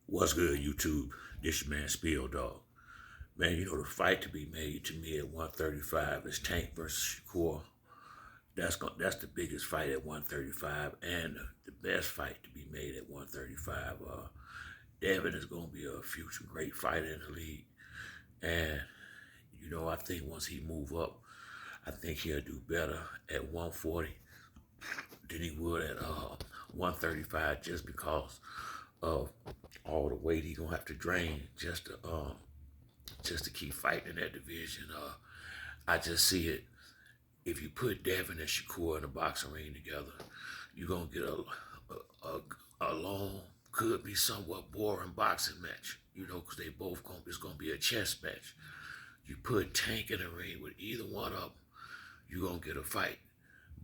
What's good, YouTube? This your man Spill Dog. Man, you know the fight to be made to me at 135 is Tank versus Shakur. That's the biggest fight at 135 and the best fight to be made at 135. Devin is gonna be a future great fighter in the league, and I think once he move up, I think he'll do better at 140 than he would at 135 just because of all the weight he gonna have to drain just to keep fighting in that division. I just see it. If you put Devin and Shakur in a boxing ring together, you're gonna get a long, could be somewhat boring boxing match. Because they both it's gonna be a chess match. You put Tank in the ring with either one of them, you're gonna get a fight.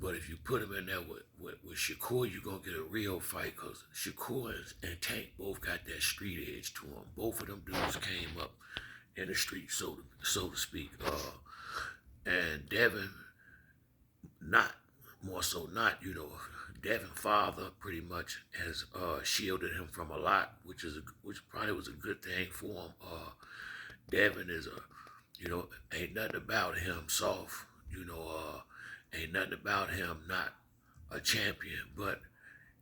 But if you put him in there with Shakur, you're going to get a real fight because Shakur and Tank both got that street edge to them. Both of them dudes came up in the street, so to speak. And Devin, not more so, not Devin father pretty much has shielded him from a lot, which probably was a good thing for him. Devin is ain't nothing about him soft. Ain't nothing about him not a champion, but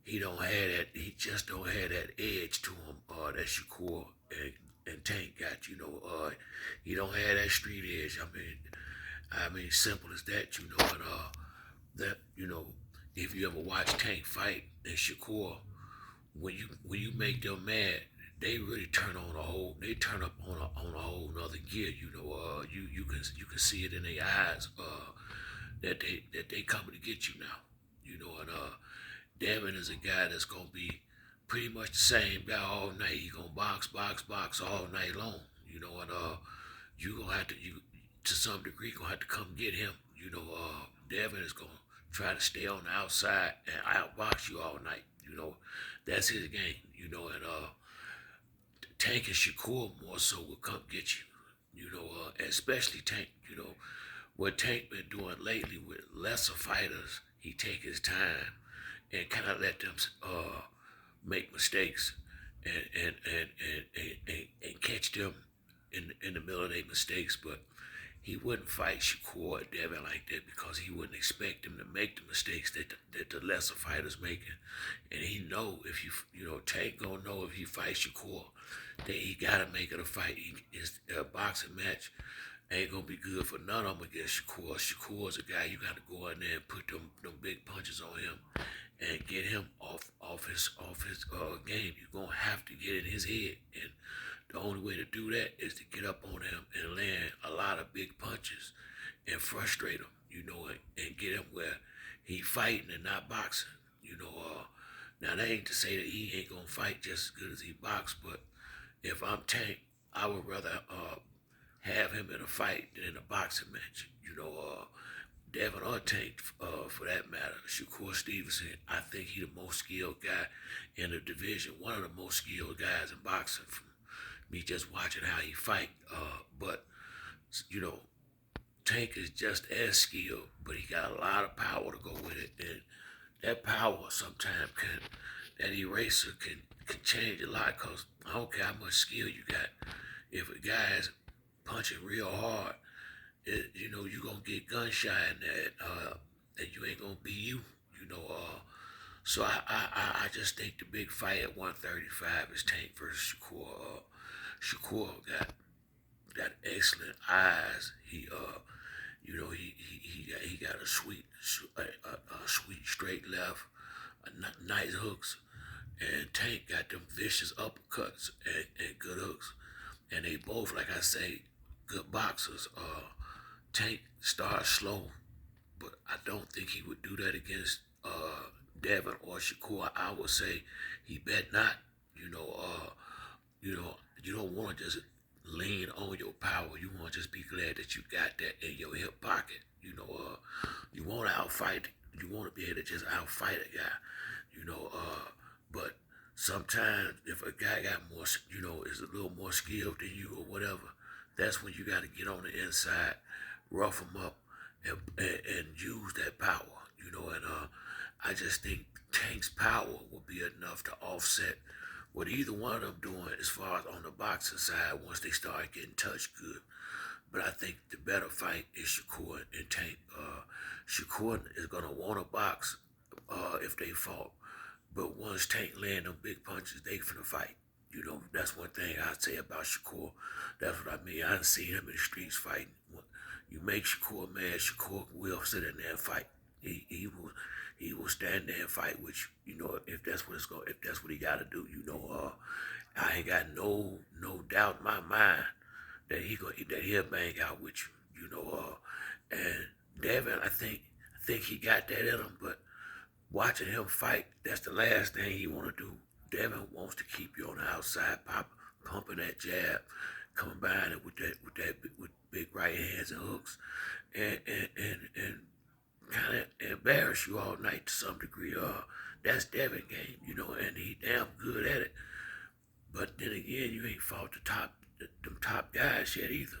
he don't have that. He just don't have that edge to him. That Shakur and Tank got. He don't have that street edge. I mean, simple as that. And that if you ever watch Tank fight and Shakur, when you make them mad, they really turn on a whole. They turn up on a whole nother gear. You can see it in their eyes. That they coming to get you now. And Devin is a guy that's gonna be pretty much the same guy all night. He gonna box all night long. And you gonna have to some degree gonna have to come get him. Devin is gonna try to stay on the outside and outbox you all night. That's his game. And Tank and Shakur more so will come get you. Especially Tank. What Tank been doing lately with lesser fighters, he take his time and kind of let them make mistakes and catch them in the middle of their mistakes. But he wouldn't fight Shakur or Devin like that because he wouldn't expect them to make the mistakes that the lesser fighters making. And he know if Tank gonna know if he fights Shakur, that he gotta make it a fight. It's a boxing match ain't gonna be good for none of them against Shakur. Shakur's a guy you got to go in there and put them big punches on him and get him off his game. You're gonna have to get in his head, and the only way to do that is to get up on him and land a lot of big punches and frustrate him. And get him where he fighting and not boxing. Now that ain't to say that he ain't gonna fight just as good as he box, but if I'm Tank, I would rather have him in a fight than in a boxing match. Devin or Tank, for that matter, Shakur Stevenson, I think he the most skilled guy in the division. One of the most skilled guys in boxing from me just watching how he fight. But, you know, Tank is just as skilled, but he got a lot of power to go with it. And that power sometimes that eraser can change a lot because I don't care how much skill you got. If a guy is punching real hard, you're going to get gun shy in that, and you ain't going to be you, So I just think the big fight at 135 is Tank versus Shakur. Shakur got excellent eyes. He got a sweet straight left, nice hooks, and Tank got them vicious uppercuts and good hooks, and they both, like I say, good boxers. Tank starts slow, but I don't think he would do that against Devin or Shakur. I would say he bet not. You don't want to just lean on your power. You want to just be glad that you got that in your hip pocket. You want to outfight. You want to be able to just outfight a guy. But sometimes if a guy got more, is a little more skilled than you or whatever, that's when you got to get on the inside, rough him up, and use that power. And I just think Tank's power will be enough to offset what either one of them doing as far as on the boxing side once they start getting touched good. But I think the better fight is Shakur and Tank. Shakur is gonna want to box if they fought, but once Tank land them big punches, they finna fight. You know, that's one thing I'd say about Shakur. That's what I mean. I didn't see him in the streets fighting. You make Shakur mad, Shakur will sit in there and fight. He will stand there and fight, which you know if that's what he got to do. I ain't got no doubt in my mind that he'll bang out with you. And Devin, I think he got that in him, but watching him fight, that's the last thing he want to do. Devin wants to keep you on the outside, pumping that jab, combining it with big right hands and hooks, and kind of embarrass you all night to some degree. That's Devin game, and he damn good at it. But then again, you ain't fought them top guys yet either.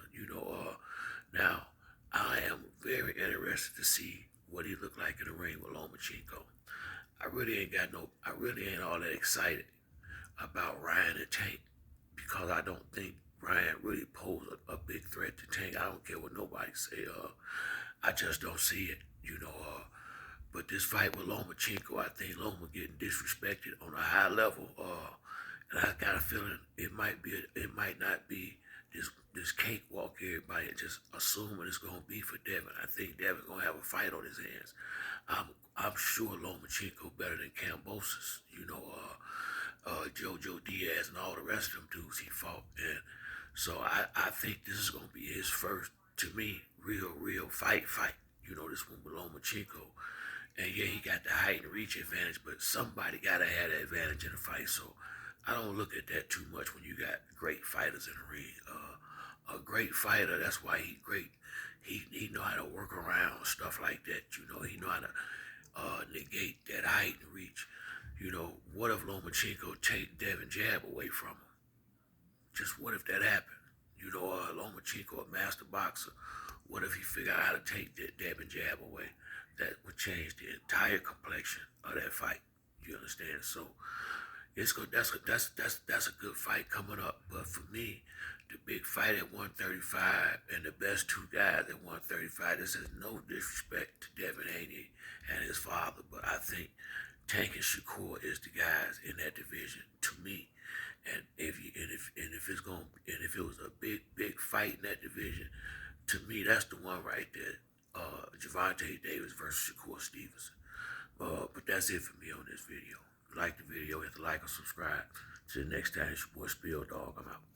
Now I am very interested to see what he looked like in the ring with Lomachenko. I really ain't all that excited about Ryan and Tank because I don't think Ryan really posed a big threat to Tank. I don't care what nobody say. I just don't see it. But this fight with Lomachenko, I think Loma getting disrespected on a high level. And I got a feeling it might not be this cakewalk everybody just assuming it's gonna be for Devin. I think Devin's gonna have a fight on his hands. I'm sure Lomachenko better than Cambosis. Jojo Diaz and all the rest of them dudes he fought. And so I think this is gonna be his first, to me, real fight. This one with Lomachenko. And yeah, he got the height and reach advantage, but somebody gotta have that advantage in the fight. So I don't look at that too much when you got great fighters in the ring. A great fighter, that's why he great. He know how to work around stuff like that. He know how to negate that height and reach. What if Lomachenko take Devin jab away from him? Just what if that happened? Lomachenko, a master boxer. What if he figured out how to take that Devin jab away? That would change the entire complexion of that fight. You understand? So it's good. That's a good fight coming up. But for me, the big fight at 135 and the best two guys at 135. This is no disrespect to Devin Haney and his father, but I think Tank and Shakur is the guys in that division to me. And if it was a big fight in that division, to me that's the one right there. Javante Davis versus Shakur Stevenson. But that's it for me on this video. If you like the video, hit the like or subscribe. Till next time, it's your boy Spill Dog. I'm out.